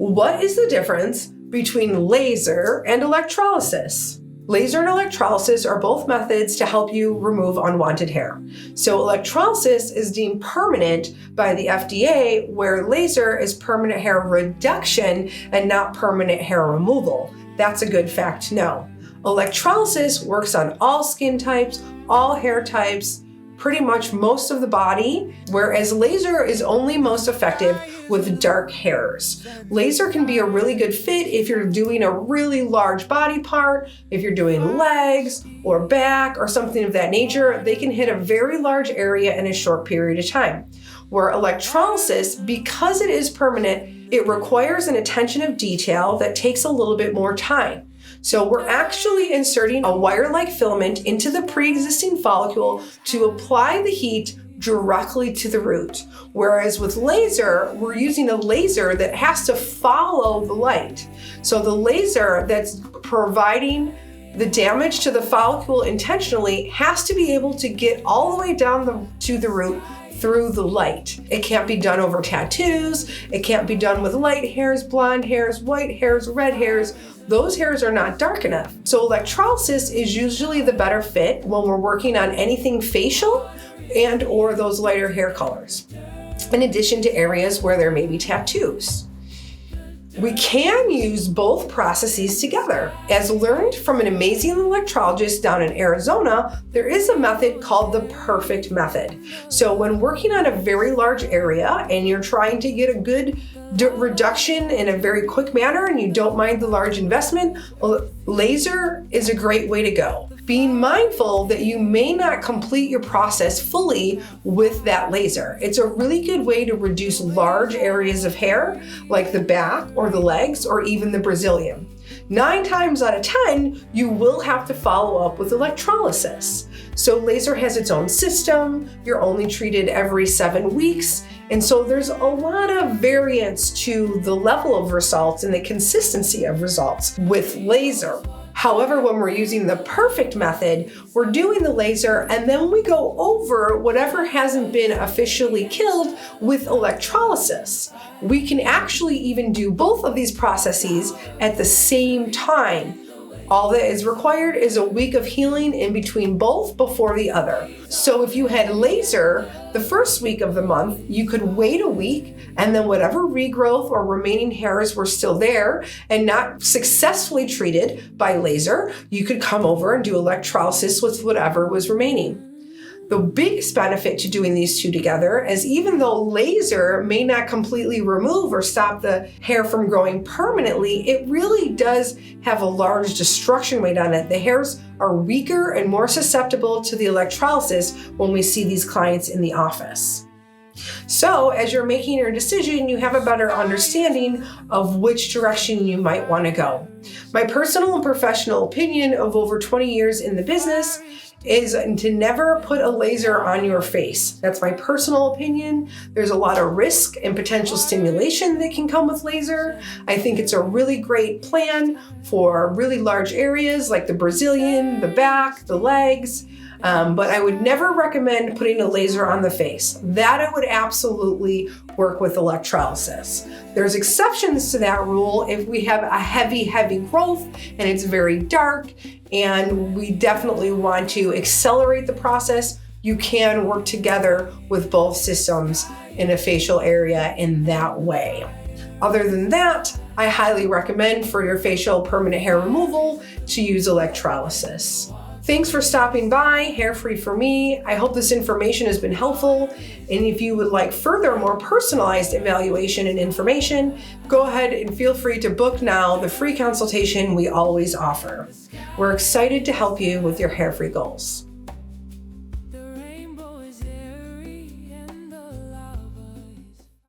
What is the difference between laser and electrolysis? Laser and electrolysis are both methods to help you remove unwanted hair. So electrolysis is deemed permanent by the FDA, where laser is permanent hair reduction and not permanent hair removal. That's a good fact to know. Electrolysis works on all skin types, all hair types, pretty much most of the body, whereas laser is only most effective with dark hairs. Laser can be a really good fit if you're doing a really large body part, if you're doing legs or back or something of that nature. They can hit a very large area in a short period of time. Where electrolysis, because it is permanent, it requires an attention of detail that takes a little bit more time. So we're actually inserting a wire-like filament into the pre-existing follicle to apply the heat directly to the root. Whereas with laser, we're using a laser that has to follow the light. So the laser that's providing the damage to the follicle intentionally has to be able to get all the way down to the root through the light. It can't be done over tattoos. It can't be done with light hairs, blonde hairs, white hairs, red hairs. Those hairs are not dark enough. So electrolysis is usually the better fit when we're working on anything facial and or those lighter hair colors, in addition to areas where there may be tattoos. We can use both processes together. As learned from an amazing electrologist down in Arizona, there is a method called the perfect method. So when working on a very large area and you're trying to get a good reduction in a very quick manner and you don't mind the large investment, laser is a great way to go. Being mindful that you may not complete your process fully with that laser. It's a really good way to reduce large areas of hair, like the back or the legs or even the Brazilian. 9 times out of 10, you will have to follow up with electrolysis. So laser has its own system. You're only treated every 7 weeks. And so there's a lot of variance to the level of results and the consistency of results with laser. However, when we're using the perfect method, we're doing the laser and then we go over whatever hasn't been officially killed with electrolysis. We can actually even do both of these processes at the same time. All that is required is a week of healing in between both before the other. So if you had laser the first week of the month, you could wait a week and then whatever regrowth or remaining hairs were still there and not successfully treated by laser, you could come over and do electrolysis with whatever was remaining. The biggest benefit to doing these two together is even though laser may not completely remove or stop the hair from growing permanently, it really does have a large destruction weight on it. The hairs are weaker and more susceptible to the electrolysis when we see these clients in the office. So as you're making your decision, you have a better understanding of which direction you might want to go. My personal and professional opinion of over 20 years in the business is to never put a laser on your face. That's my personal opinion. There's a lot of risk and potential stimulation that can come with laser. I think it's a really great plan for really large areas like the Brazilian, the back, the legs. But I would never recommend putting a laser on the face. That I would absolutely work with electrolysis. There's exceptions to that rule if we have a heavy growth and it's very dark and we definitely want to accelerate the process. You can work together with both systems in a facial area in that way. Other than that, I highly recommend for your facial permanent hair removal to use electrolysis. Thanks for stopping by, HairFree4Me. I hope this information has been helpful. And if you would like further, more personalized evaluation and information, go ahead and feel free to book now the free consultation we always offer. We're excited to help you with your hair-free goals.